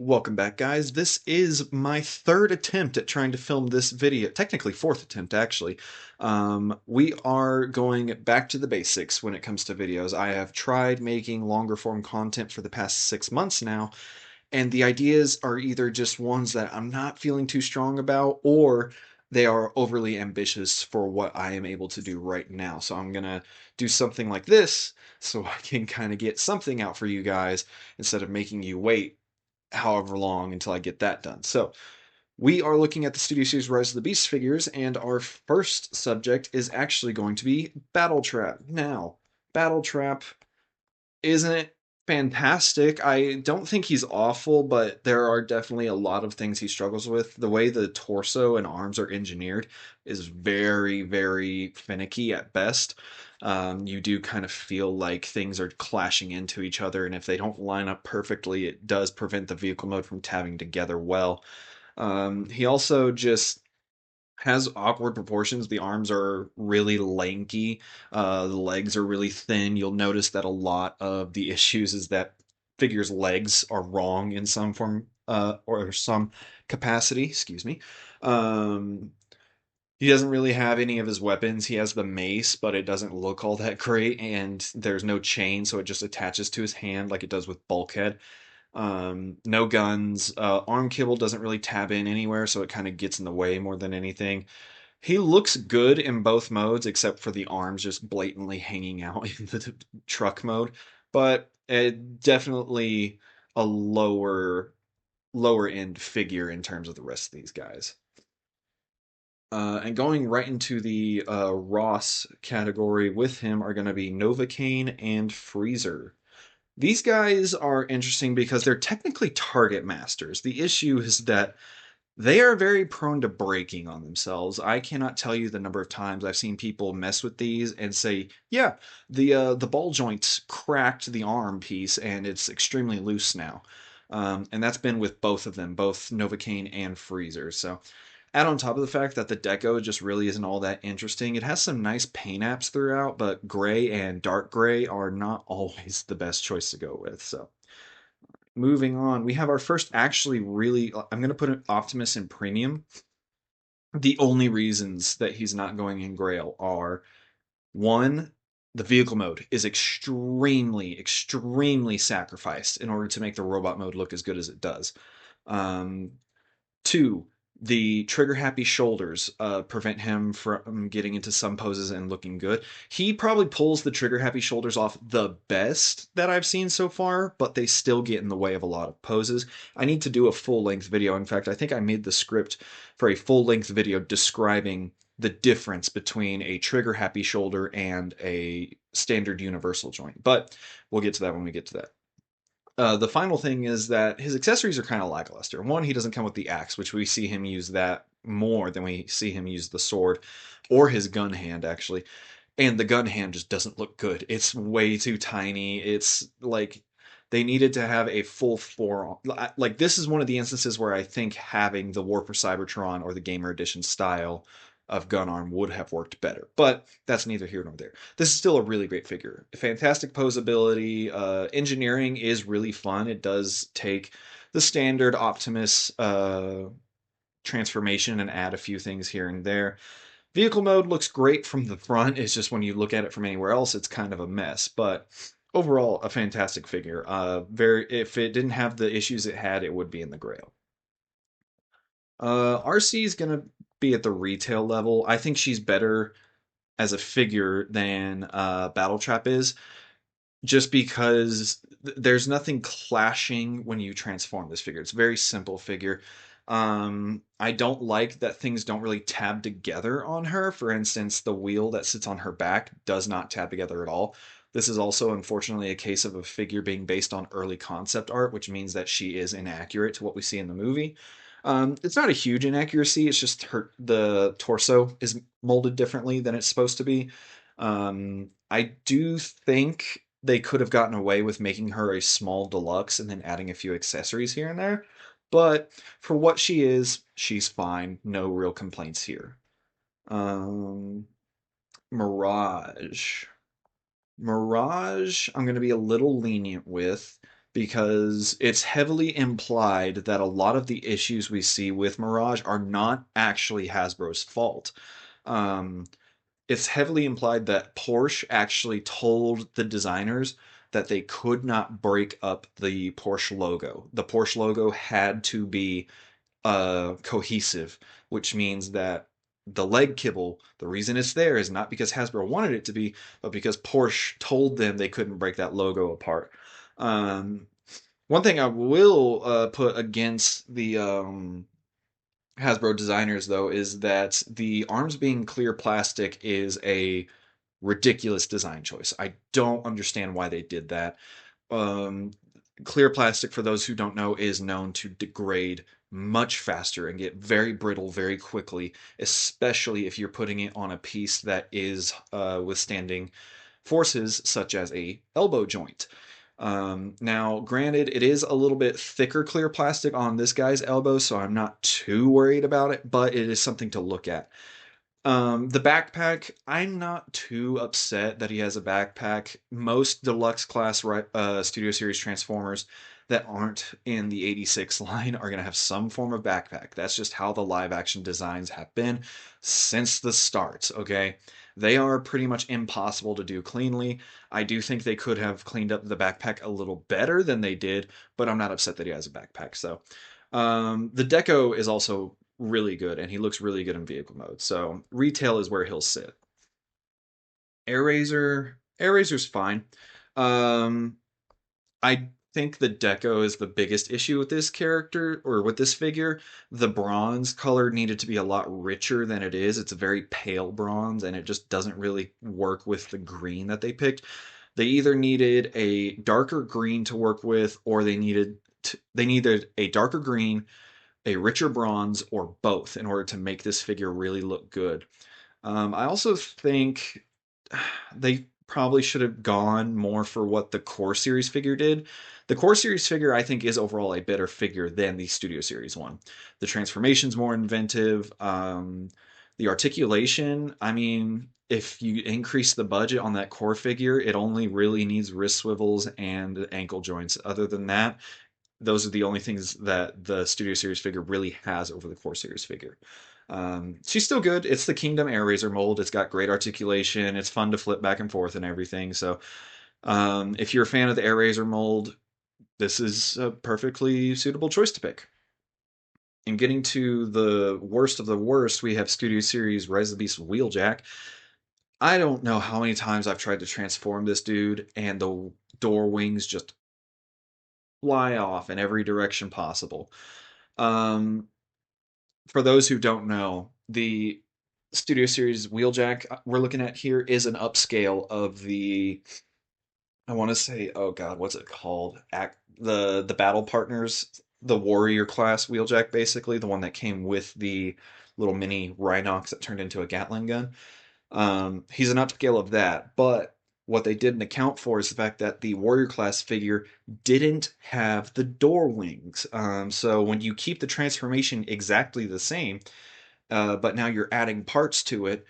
Welcome back, guys. This is my third attempt at trying to film this video. Technically, fourth attempt, actually. We are going back to the basics when it comes to videos. I have tried making longer form content for the past 6 months now, and the ideas are either just ones that I'm not feeling too strong about, or they are overly ambitious for what I am able to do right now. So I'm gonna do something like this so I can kind of get something out for you guys instead of making you wait however long until I get that done. So we are looking at the Studio Series Rise of the Beast figures, and our first subject is actually going to be Battletrap. Now, Battletrap isn't fantastic. I don't think he's awful, but there are definitely a lot of things he struggles with. The way the torso and arms are engineered is very, very finicky at best. You do kind of feel like things are clashing into each other, and if they don't line up perfectly, it does prevent the vehicle mode from tabbing together well. He also just has awkward proportions. The arms are really lanky. The legs are really thin. You'll notice that a lot of the issues is that figure's legs are wrong in some form or some capacity. Excuse me. Um, he doesn't really have any of his weapons. He has the mace, but it doesn't look all that great, and there's no chain, so it just attaches to his hand like it does with Bulkhead. No guns. Arm cable doesn't really tab in anywhere, so it kind of gets in the way more than anything. He looks good in both modes, except for the arms just blatantly hanging out in the truck mode. But definitely a lower end figure in terms of the rest of these guys. And going right into the Ross category with him are going to be Novocaine and Freezer. These guys are interesting because they're technically target masters. The issue is that they are very prone to breaking on themselves. I cannot tell you the number of times I've seen people mess with these and say, "Yeah, the ball joints cracked the arm piece and it's extremely loose now." And that's been with both of them, both Novocaine and Freezer. So add on top of the fact that the deco just really isn't all that interesting. It has some nice paint apps throughout, but gray and dark gray are not always the best choice to go with. So moving on, we have our first actually really, I'm going to put an Optimus in premium. The only reasons that he's not going in Grail are one, the vehicle mode is extremely, extremely sacrificed in order to make the robot mode look as good as it does. Um, Two, the trigger happy shoulders prevent him from getting into some poses and looking good. He probably pulls the trigger happy shoulders off the best that I've seen so far, but they still get in the way of a lot of poses. I need to do a full length video. In fact, I think I made the script for a full length video describing the difference between a trigger happy shoulder and a standard universal joint. But we'll get to that when we get to that. The final thing is that his accessories are kind of lackluster. One, he doesn't come with the axe, which we see him use that more than we see him use the sword or his gun hand, actually. And the gun hand just doesn't look good. It's way too tiny. It's like they needed to have a full forearm. Like, this is one of the instances where I think having the War for Cybertron or the Gamer Edition style of gun arm would have worked better. But that's neither here nor there. This is still a really great figure. Fantastic posability. Engineering is really fun. It does take the standard Optimus transformation and add a few things here and there. Vehicle mode looks great from the front. It's just when you look at it from anywhere else, it's kind of a mess. But overall, a fantastic figure. Very. If it didn't have the issues it had, it would be in the Grail. RC is gonna be at the retail level. I think she's better as a figure than Battletrap is, just because there's nothing clashing when you transform this figure. It's a very simple figure. I don't like that things don't really tab together on her. For instance, the wheel that sits on her back does not tab together at all. This is also unfortunately a case of a figure being based on early concept art, which means that she is inaccurate to what we see in the movie. It's not a huge inaccuracy. It's just the torso is molded differently than it's supposed to be. I do think they could have gotten away with making her a small deluxe and then adding a few accessories here and there. But for what she is, she's fine. No real complaints here. Um, Mirage. Mirage, I'm going to be a little lenient with. because it's heavily implied that a lot of the issues we see with Mirage are not actually Hasbro's fault. Um, it's heavily implied that Porsche actually told the designers that they could not break up the Porsche logo. The Porsche logo had to be cohesive, which means that the leg kibble, the reason it's there is not because Hasbro wanted it to be, but because Porsche told them they couldn't break that logo apart. Um, One thing I will put against the Hasbro designers, though, is that the arms being clear plastic is a ridiculous design choice. I don't understand why they did that. Um, Clear plastic, for those who don't know, is known to degrade much faster and get very brittle very quickly, especially if you're putting it on a piece that is withstanding forces such as a elbow joint. Now, granted, it is a little bit thicker clear plastic on this guy's elbow, so I'm not too worried about it, but it is something to look at. The backpack, I'm not too upset that he has a backpack. Most deluxe class Studio Series Transformers that aren't in the 86 line are going to have some form of backpack. That's just how the live action designs have been since the start, okay? They are pretty much impossible to do cleanly. I do think they could have cleaned up the backpack a little better than they did, but I'm not upset that he has a backpack. So, the deco is also really good, and he looks really good in vehicle mode. So retail is where he'll sit. Airazor's fine. Um, I think the deco is the biggest issue with this character or with this figure. The bronze color needed to be a lot richer than it is. It's a very pale bronze, and it just doesn't really work with the green that they picked. They either needed a darker green to work with, or they needed a darker green, a richer bronze, or both in order to make this figure really look good. I also think they probably should have gone more for what the Core Series figure did. The Core Series figure, I think, is overall a better figure than the Studio Series one. The transformation's more inventive. The articulation, I mean, if you increase the budget on that core figure, it only really needs wrist swivels and ankle joints. Other than that, those are the only things that the Studio Series figure really has over the Core Series figure. She's still good. It's the Kingdom Airazor mold. It's got great articulation. It's fun to flip back and forth and everything. So, if you're a fan of the Airazor mold, this is a perfectly suitable choice to pick. And getting to the worst of the worst, we have Studio Series Rise of the Beast Wheeljack. I don't know how many times I've tried to transform this dude, and the door wings just fly off in every direction possible. Um, for those who don't know, the Studio Series Wheeljack we're looking at here is an upscale of the, I want to say, oh God, what's it called? The Battle Partners, the Warrior class Wheeljack, basically the one that came with the little mini Rhinox that turned into a Gatling gun. He's an upscale of that, but what they didn't account for is the fact that the Warrior class figure didn't have the door wings. So when you keep the transformation exactly the same, but now you're adding parts to it,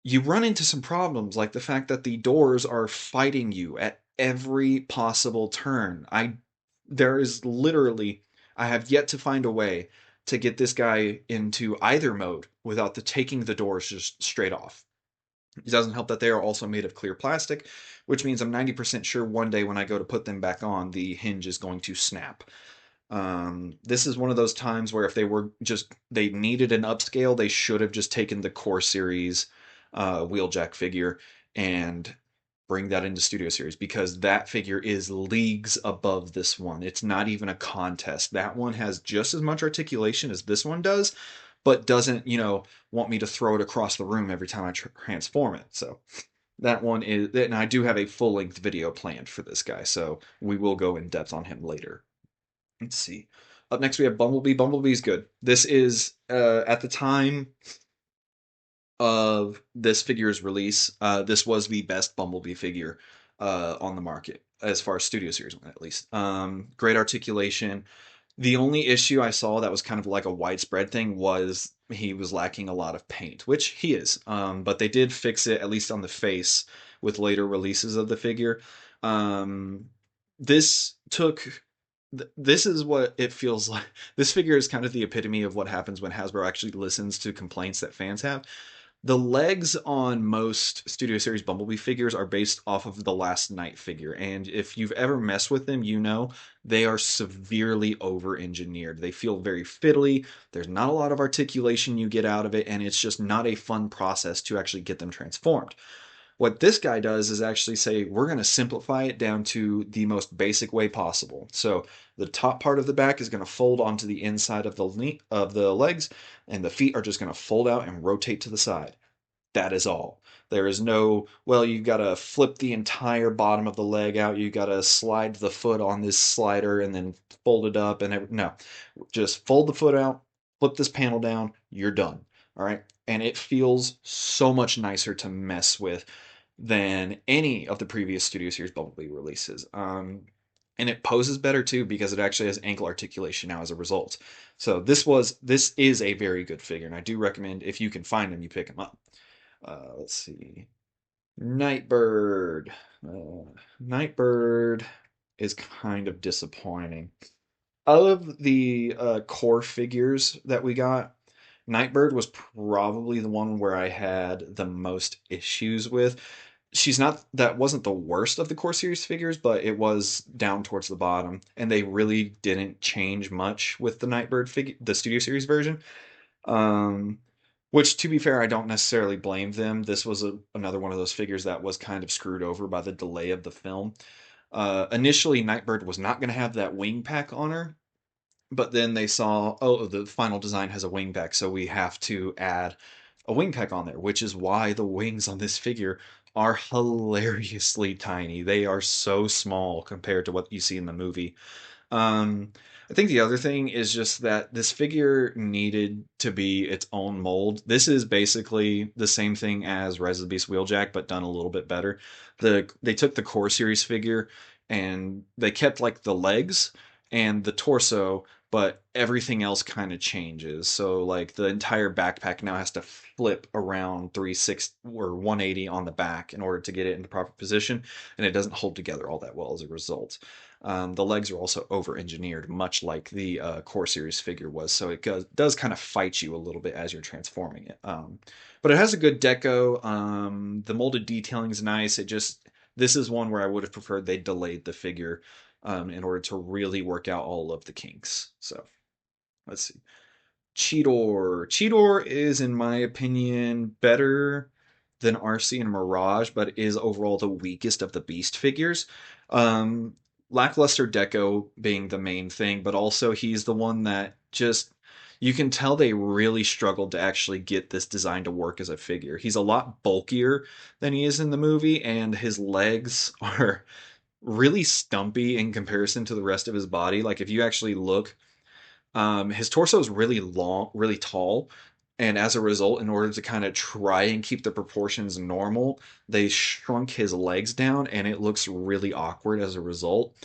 you run into some problems, like the fact that the doors are fighting you at every possible turn. There is literally, I have yet to find a way to get this guy into either mode without the taking the doors just straight off. It doesn't help that they are also made of clear plastic, which means I'm 90% sure one day when I go to put them back on, the hinge is going to snap. This is one of those times where if they needed an upscale, they should have just taken the core series Wheeljack figure and bring that into Studio Series, because that figure is leagues above this one. It's not even a contest. That one has just as much articulation as this one does, but doesn't, want me to throw it across the room every time I transform it. So that one is, and I do have a full length video planned for this guy, so we will go in depth on him later. Let's see. Up next, we have Bumblebee. Bumblebee's good. This is, at the time of this figure's release, this was the best Bumblebee figure on the market, as far as Studio Series went, at least. Great articulation. The only issue I saw that was kind of like a widespread thing was he was lacking a lot of paint, which he is. But they did fix it, at least on the face, with later releases of the figure. Um, this took this is what it feels like. This figure is kind of the epitome of what happens when Hasbro actually listens to complaints that fans have. The legs on most Studio Series Bumblebee figures are based off of the Last Knight figure, and if you've ever messed with them, you know they are severely over-engineered. They feel very fiddly, there's not a lot of articulation you get out of it, and it's just not a fun process to actually get them transformed. What this guy does is actually say, we're going to simplify it down to the most basic way possible. So the top part of the back is going to fold onto the inside of the legs, and the feet are just going to fold out and rotate to the side. That is all. There is no, well, you got to flip the entire bottom of the leg out. You got to slide the foot on this slider and then fold it up. No, just fold the foot out, flip this panel down, you're done. All right. And it feels so much nicer to mess with than any of the previous Studio Series Bumblebee releases. And it poses better too because it actually has ankle articulation now as a result. So this is a very good figure, and I do recommend if you can find them, you pick them up. Let's see. Nightbird. Nightbird is kind of disappointing. Out of the core figures that we got, Nightbird was probably the one where I had the most issues with. She's not, that wasn't the worst of the core series figures, but it was down towards the bottom, and they really didn't change much with the Nightbird figure, the Studio Series version. Um, which, to be fair, I don't necessarily blame them. This was another one of those figures that was kind of screwed over by the delay of the film. Initially, Nightbird was not going to have that wing pack on her, but then they saw, oh, the final design has a wing pack, so we have to add a wing pack on there, which is why the wings on this figure are hilariously tiny. They are so small compared to what you see in the movie. Um, I think the other thing is just that this figure needed to be its own mold. This is basically the same thing as Rise of the Beast Wheeljack, but done a little bit better. They took the core series figure and they kept like the legs and the torso, but everything else kind of changes. So like the entire backpack now has to flip around 360 or 180 on the back in order to get it into proper position, and it doesn't hold together all that well as a result. The legs are also over-engineered, much like the core series figure was, so it does kind of fight you a little bit as you're transforming it. But it has a good deco. The molded detailing is nice. This is one where I would have preferred they delayed the figure in order to really work out all of the kinks. So let's see. Cheetor. Cheetor is, in my opinion, better than Arcee and Mirage, but is overall the weakest of the Beast figures. Um, Lackluster deco being the main thing, but also he's the one that just you can tell they really struggled to actually get this design to work as a figure. He's a lot bulkier than he is in the movie, and his legs are really stumpy in comparison to the rest of his body. Like if you actually look, his torso is really long, really tall, and as a result, in order to kind of try and keep the proportions normal, they shrunk his legs down, and it looks really awkward as a result.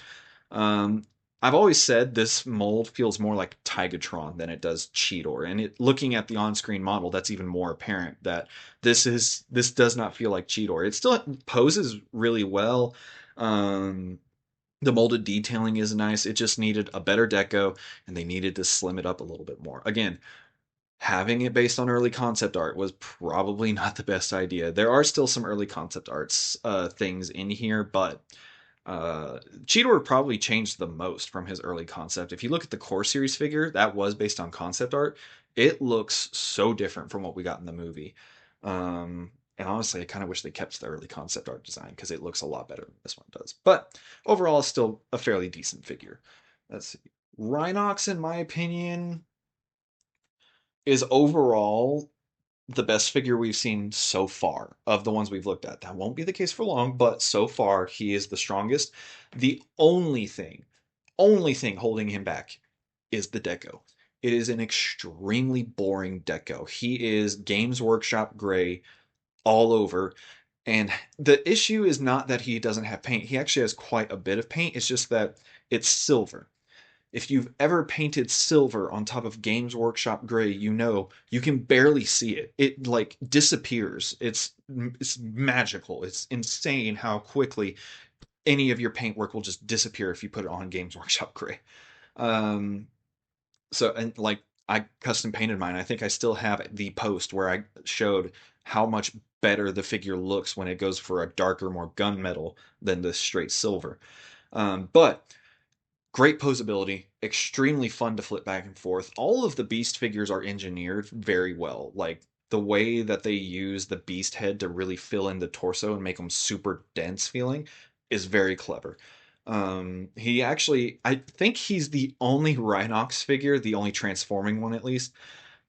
Um, I've always said this mold feels more like Tigatron than it does Cheetor, and looking at the on-screen model, that's even more apparent that this does not feel like Cheetor. It still poses really well. Um, the molded detailing is nice. It just needed a better deco, and they needed to slim it up a little bit more. Again, having it based on early concept art was probably not the best idea. There are still some early concept arts things in here, but Cheetor probably changed the most from his early concept. If you look at the core series figure, that was based on concept art. It looks so different from what we got in the movie. And honestly, I kind of wish they kept the early concept art design because it looks a lot better than this one does. But overall, it's still a fairly decent figure. Let's see. Rhinox, in my opinion, is overall the best figure we've seen so far of the ones we've looked at. That won't be the case for long, but so far he is the strongest. The only thing holding him back is the deco. It is an extremely boring deco. He is Games Workshop gray all over. And the issue is not that he doesn't have paint. He actually has quite a bit of paint. It's just that it's silver. If you've ever painted silver on top of Games Workshop gray, you know you can barely see it. It like disappears. It's magical. It's insane how quickly any of your paintwork will just disappear if you put it on Games Workshop gray. Um, so and like I custom painted mine. I think I still have the post where I showed how much better the figure looks when it goes for a darker, more gunmetal than the straight silver. But great posability, extremely fun to flip back and forth. All of the Beast figures are engineered very well. Like the way that they use the Beast head to really fill in the torso and make them super dense feeling is very clever. He actually, I think he's the only Rhinox figure, the only transforming one at least,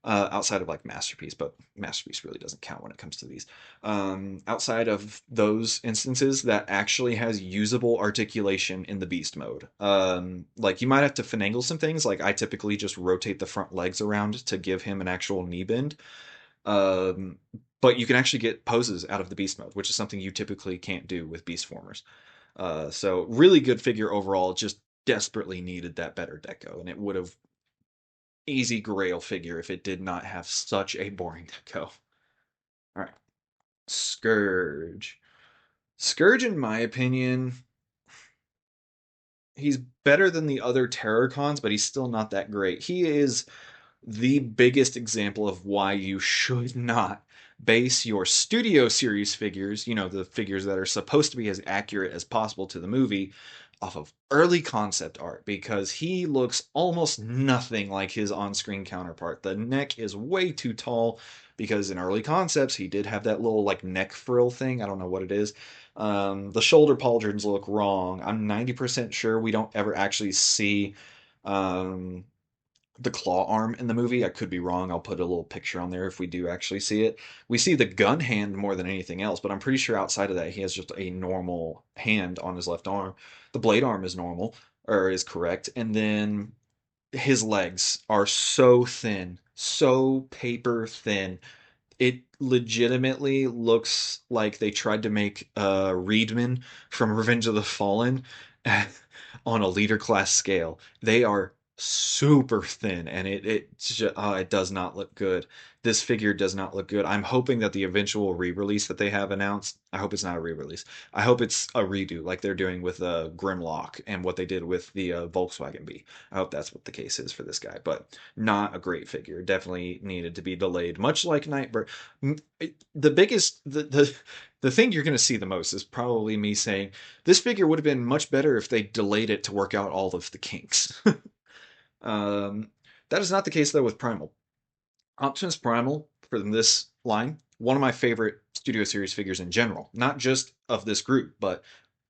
outside of like Masterpiece, but Masterpiece really doesn't count when it comes to these. Outside of those instances, that actually has usable articulation in the Beast mode. Like you might have to finagle some things. Like I typically just rotate the front legs around to give him an actual knee bend. Um, but you can actually get poses out of the Beast mode, which is something you typically can't do with Beast formers. So really good figure overall. Just desperately needed that better deco, and it would have easy grail figure if it did not have such a boring deco. All right, Scourge. Scourge, in my opinion, he's better than the other Terrorcons, but he's still not that great. He is the biggest example of why you should not base your studio series figures, you know, the figures that are supposed to be as accurate as possible to the movie, off of early concept art because he looks almost nothing like his on screen counterpart. The neck is way too tall because in early concepts he did have that little like neck frill thing. I don't know what it is. The shoulder pauldrons look wrong. I'm 90% sure we don't ever actually see um, the claw arm in the movie. I could be wrong. I'll put a little picture on there if we do actually see it. We see the gun hand more than anything else, but I'm pretty sure outside of that, he has just a normal hand on his left arm. The blade arm is normal, or is correct. And then his legs are so thin, so paper thin. It legitimately looks like they tried to make Reedman from Revenge of the Fallen on a leader class scale. They are super thin, and it does not look good. This figure does not look good. I'm hoping that the eventual re-release that they have announced, I hope it's not a re-release. I hope it's a redo, like they're doing with Grimlock and what they did with the Volkswagen Bee. I hope that's what the case is for this guy, but not a great figure. Definitely needed to be delayed, much like Nightbird. The biggest the thing you're going to see the most is probably me saying this figure would have been much better if they delayed it to work out all of the kinks. um, that is not the case though with Primal. Optimus Primal from this line, one of my favorite Studio Series figures in general, not just of this group, but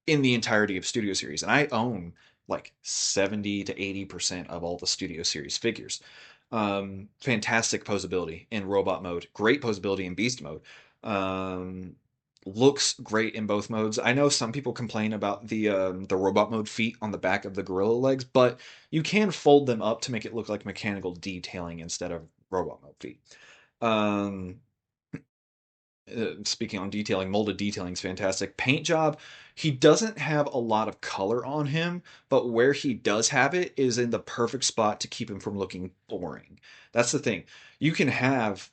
in the entirety of Studio Series. And I own like 70 to 80% of all the Studio Series figures. Fantastic posability in robot mode, great posability in beast mode. Um, Looks great in both modes. I know some people complain about the robot mode feet on the back of the gorilla legs, but you can fold them up to make it look like mechanical detailing instead of robot mode feet. Um, Speaking on detailing, molded detailing is fantastic. Paint job, he doesn't have a lot of color on him, but where he does have it is in the perfect spot to keep him from looking boring. That's the thing. You can have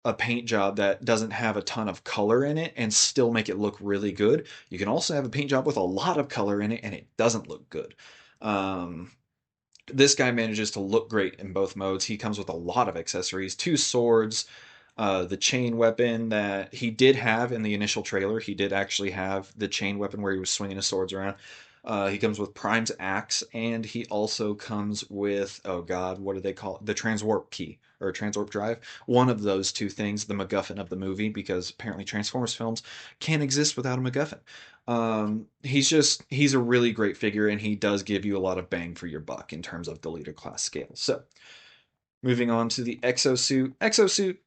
a paint job that doesn't have a ton of color in it and still make it look really good. You can also have a paint job with a lot of color in it and it doesn't look good. Um, this guy manages to look great in both modes. He comes with a lot of accessories, two swords, the chain weapon that he did have in the initial trailer. He did actually have the chain weapon where he was swinging his swords around. He comes with Prime's axe, and he also comes with, oh god, what do they call it? The transwarp key or transwarp drive. One of those two things, the MacGuffin of the movie, because apparently Transformers films can't exist without a MacGuffin. He's a really great figure, and he does give you a lot of bang for your buck in terms of the leader class scale. So, moving on to the exosuit. Exosuit,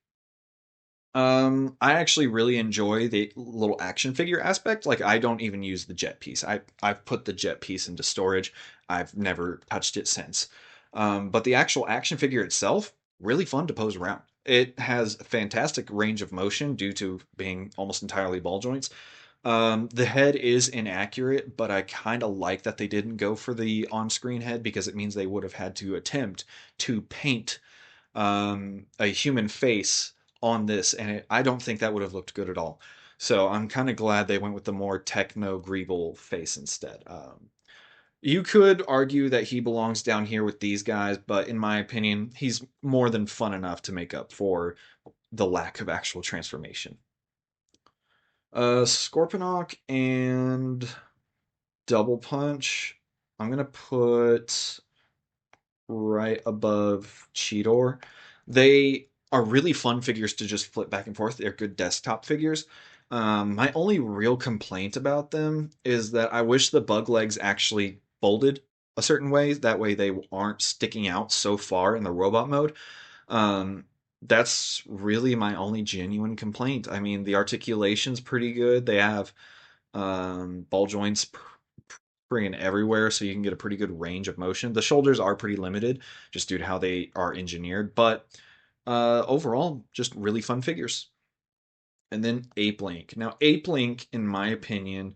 I actually really enjoy the little action figure aspect. Like I don't even use the jet piece. I've put the jet piece into storage. I've never touched it since. But the actual action figure itself, really fun to pose around. It has a fantastic range of motion due to being almost entirely ball joints. The head is inaccurate, but I kind of like that they didn't go for the on-screen head because it means they would have had to attempt to paint a human face on this, and I don't think that would have looked good at all. So I'm kind of glad they went with the more techno Greeble face instead. You could argue that he belongs down here with these guys, but in my opinion, he's more than fun enough to make up for the lack of actual transformation. Scorponok and Double Punch, I'm gonna put right above Cheetor. They are really fun figures to just flip back and forth. They're good desktop figures. My only real complaint about them is that I wish the bug legs actually folded a certain way. That way they aren't sticking out so far in the robot mode. Um, that's really my only genuine complaint. I mean, the articulation's pretty good. They have ball joints freaking everywhere, so you can get a pretty good range of motion. The shoulders are pretty limited just due to how they are engineered, but overall, just really fun figures. And then Ape Link. Now, Ape Link, in my opinion,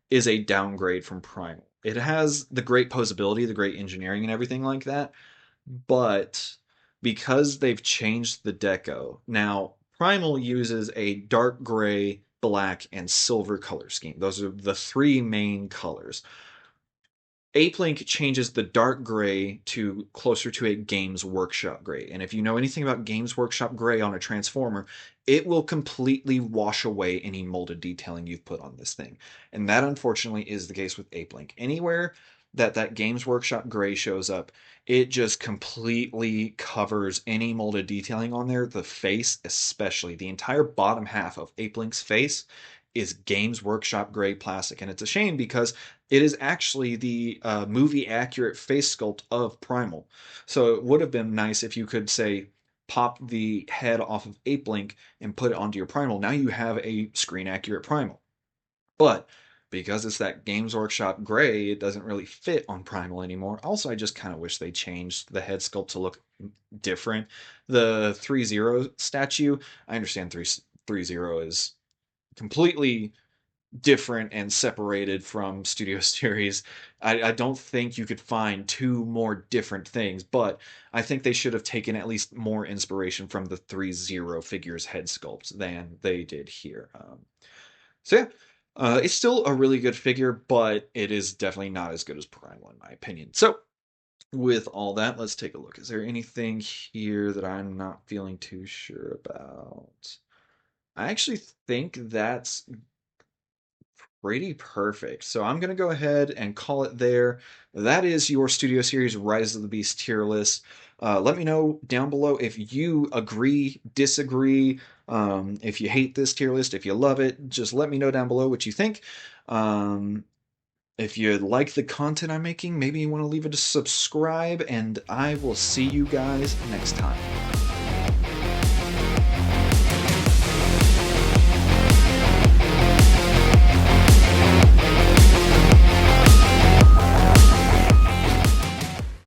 is a downgrade from Primal. It has the great posability, the great engineering, and everything like that, but because they've changed the deco, now Primal uses a dark gray, black, and silver color scheme. Those are the three main colors. Ape Link changes the dark gray to closer to a Games Workshop gray. And if you know anything about Games Workshop gray on a Transformer, it will completely wash away any molded detailing you've put on this thing. And that unfortunately is the case with Ape Link. Anywhere that Games Workshop gray shows up, it just completely covers any molded detailing on there. The face, especially the entire bottom half of Ape Link's face, is Games Workshop gray plastic. And it's a shame because it is actually the movie accurate face sculpt of Primal. So it would have been nice if you could say pop the head off of Ape Link and put it onto your Primal. Now you have a screen accurate Primal. But because it's that Games Workshop gray, it doesn't really fit on Primal anymore. Also, I just kind of wish they changed the head sculpt to look different. The 3-0 statue, I understand 3-0 is completely different and separated from Studio Series. I don't think you could find two more different things, but I think they should have taken at least more inspiration from the 3-0 figures head sculpts than they did here. So yeah, it's still a really good figure, but it is definitely not as good as Primal in my opinion. So with all that, let's take a look. Is there anything here that I'm not feeling too sure about? I actually think that's pretty perfect. So I'm going to go ahead and call it there. That is your Studio Series Rise of the Beast tier list. Let me know down below if you agree, disagree, if you hate this tier list, if you love it. Just let me know down below what you think. Um, if you like the content I'm making, maybe you want to leave it a subscribe, and I will see you guys next time.